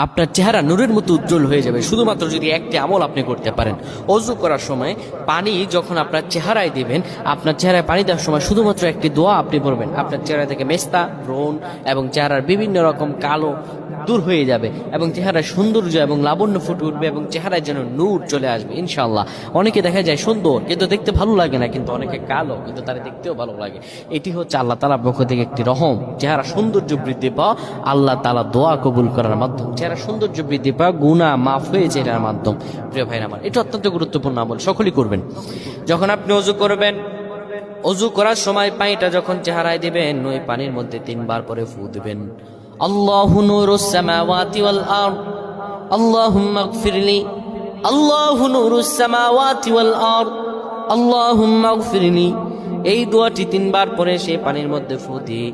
আপনার চেহারা নূরের মতো উজ্জ্বল হয়ে যাবে শুধুমাত্র যদি একটি আমল আপনি করতে পারেন। অজু করার সময় পানি যখন আপনার চেহারায় দিবেন, আপনার চেহারায় পানি দেওয়ার সময় শুধুমাত্র একটি দোয়া আপনি পড়বেন, আপনার চেহারা থেকে মেস্তা, ব্রণ এবং চেহারার বিভিন্ন রকম কালো দূর হয়ে যাবে এবং চেহারার সৌন্দর্য এবং লাবণ্য ফুটে উঠবে এবং চেহারায় যেন নূর চলে আসবে ইনশাআল্লাহ। অনেকে দেখা যায় সুন্দর কিন্তু দেখতে ভালো লাগে না, কিন্তু অনেকে কালো কিন্তু তারা দেখতেও ভালো লাগে। এটি হচ্ছে আল্লাহ তাআলার পক্ষ থেকে একটি রহম। চেহারা সৌন্দর্য বৃদ্ধি পাওয়া আল্লাহ তাআলা দোয়া কবুল করার মাধ্যম, চেহারা সৌন্দর্য বৃদ্ধি পাওয়া গুনাহ মাফ হয়েছে এটার মাধ্যম। প্রিয় ভাইরা আমার, এটা অত্যন্ত গুরুত্বপূর্ণ আমল, সকলেই করবেন। যখন আপনি অজু করবেন, অজু করার সময় পানিটা যখন চেহারায় দিবেন, ওই পানির মধ্যে 3 বার পরে ফু দিবেন। আল্লাহু নূরুস সামাওয়াতি ওয়াল আরদ আল্লাহুম্মা ইগফিরলি, আল্লাহু নূরুস সামাওয়াতি ওয়াল আরদ আল্লাহুম্মা ইগফিরলি। এই দোয়াটি 3 বার পরে সেই পানির মধ্যে ফু দিয়ে